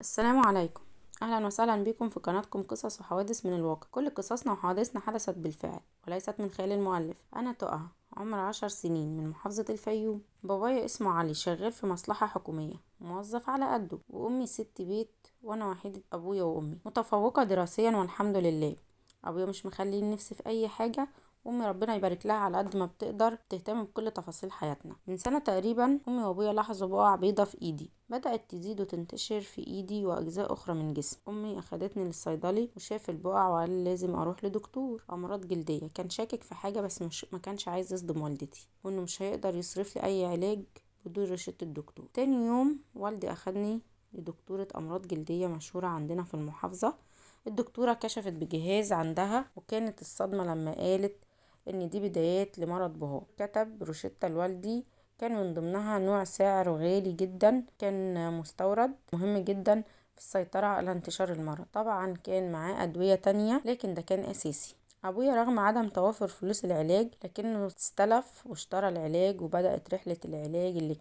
السلام عليكم. اهلا وسهلا بكم في قناتكم قصص وحوادث من الواقع. كل قصصنا وحوادثنا حدثت بالفعل وليست من خيال المؤلف. انا تقى عمر 10 سنين من محافظة الفيوم. بابايا اسمه علي، شغال في مصلحة حكومية، موظف على قده، وامي ست بيت وانا وحيدة ابويا وامي، متفوقة دراسيا والحمد لله. ابويا مش مخليني نفسي في اي حاجة، امي ربنا يبارك لها على قد ما بتقدر تهتم بكل تفاصيل حياتنا. من سنة تقريبا امي وابويا لاحظوا بقع بيضة في ايدي، بدأت تزيد وتنتشر في ايدي واجزاء اخرى من جسمي. امي اخدتني للصيدلي وشاف البقع وقال لازم اروح لدكتور امراض جلدية. كان شاكك في حاجة بس ما كانش عايز يصدم والدتي، وانه مش هيقدر يصرف لي اي علاج بدون رشدة الدكتور. تاني يوم والدي اخدني لدكتورة امراض جلدية مشهورة عندنا في المحافظة. الدكتورة كشفت بجهاز عندها، وكانت الصدمة لما قالت ان دي بدايات لمرض بهار. كتب روشتة لوالدي، كان من ضمنها نوع سعره غالي جدا، كان مستورد مهم جدا في السيطرة على انتشار المرض. طبعا كان معاه أدوية تانية لكن ده كان أساسي. أبويا رغم عدم توافر فلوس العلاج لكنه استلف واشترى العلاج، وبدأت رحلة العلاج اللي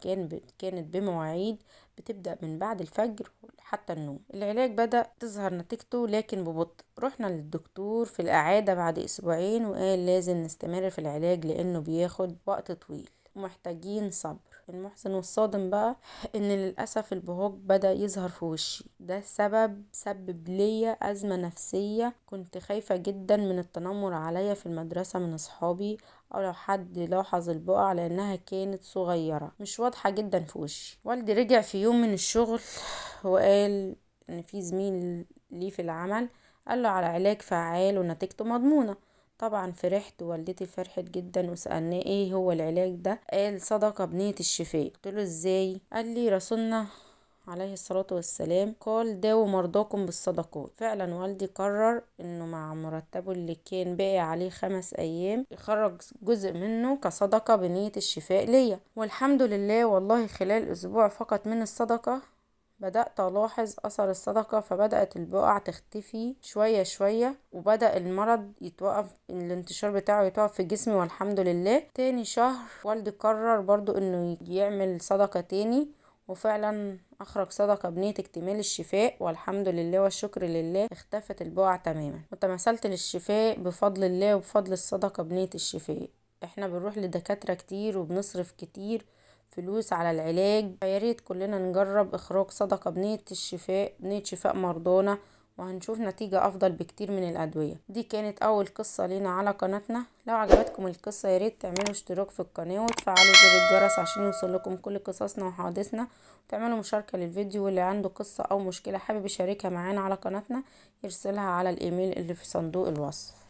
كانت بمواعيد بتبدأ من بعد الفجر حتى النوم. العلاج بدأ تظهر نتيجته لكن ببطء. رحنا للدكتور في الإعادة بعد أسبوعين وقال لازم نستمر في العلاج لأنه بياخد وقت طويل ومحتاجين صبر. المحزن والصادم بقى ان للأسف البهوج بدأ يظهر في وشي. ده سبب ليا أزمة نفسية. كنت خايفة جدا من التنمر عليا في المدرسة من أصحابي، أو لو حد لاحظ البقع لأنها كانت صغيرة مش واضحة جدا في وشي. والدي رجع في يوم من الشغل وقال ان في زميل ليه في العمل قال له على علاج فعال ونتيجته مضمونة. طبعا فرحت، والدتي فرحت جدا وسألناه ايه هو العلاج ده. قال صدقة بنية الشفاء. قلت له ازاي؟ قال لي رسولنا عليه الصلاة والسلام قال داووا مرضاكم بالصدقات. فعلا والدي قرر انه مع مرتبه اللي كان باقي عليه 5 ايام يخرج جزء منه كصدقة بنية الشفاء ليا، والحمد لله. والله خلال اسبوع فقط من الصدقة بدأت ألاحظ أثر الصدقة، فبدأت البقع تختفي شوية شوية، وبدأ المرض يتوقف، الانتشار بتاعه يتوقف في جسمي والحمد لله. تاني شهر والدي قرر برضو انه يعمل صدقة تاني، وفعلا أخرج صدقة بنية اكتمال الشفاء، والحمد لله والشكر لله اختفت البقع تماما، وتمثلت للشفاء بفضل الله وبفضل الصدقة بنية الشفاء. احنا بنروح لدكاترة كتير وبنصرف كتير فلوس على العلاج، فياريت كلنا نجرب اخراج صدقة بنية الشفاء، بنية شفاء مرضانا، وهنشوف نتيجة افضل بكتير من الادوية. دي كانت اول قصة لينا على قناتنا. لو عجبتكم القصة ياريت تعملوا اشتراك في القناة وتفعلوا زر الجرس عشان يوصل لكم كل قصصنا وحوادثنا، وتعملوا مشاركة للفيديو. واللي عنده قصة او مشكلة حابب يشاركها معانا على قناتنا يرسلها على الايميل اللي في صندوق الوصف.